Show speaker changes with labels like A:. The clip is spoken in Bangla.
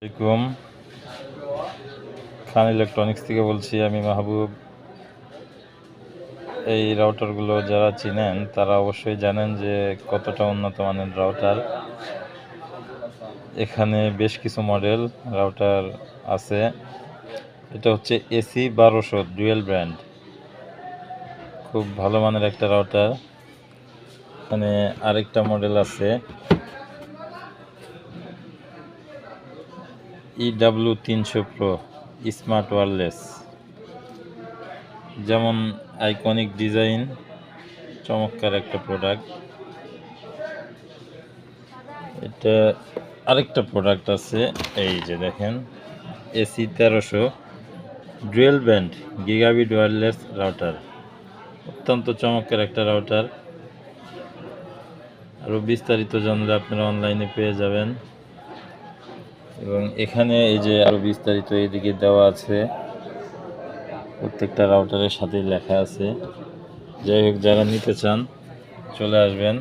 A: আসসালামু আলাইকুম। খান ইলেকট্রনিক্স থেকে বলছি, আমি মাহবুব। এই রাউটারগুলো যারা চিনেন তারা অবশ্যই জানেন যে কতটা উন্নত মানের রাউটার। এখানে বেশ কিছু মডেল রাউটার আছে। এটা হচ্ছে AC1200 ডুয়েল ব্র্যান্ড, খুব ভালো মানের একটা রাউটার। এখানে আরেকটা মডেল আছে EW300 প্রো স্মার্ট ওয়্যারলেস, যেমন আইকনিক ডিজাইন, চমৎকার একটা প্রোডাক্ট। এটা আরেকটা প্রোডাক্ট আছে, এই যে দেখেন, AC1300 dual band gigabit wireless router, অত্যন্ত চমৎকার একটা রাউটার। আরও বিস্তারিত জানলে আপনারা অনলাইনে পেয়ে যাবেন। এবং এখানে এই যে আরও বিস্তারিত এইদিকে দেওয়া আছে, প্রত্যেকটা রাউটারের সাথেই লেখা আছে। যাই হোক, যারা নিতে চান চলে আসবেন।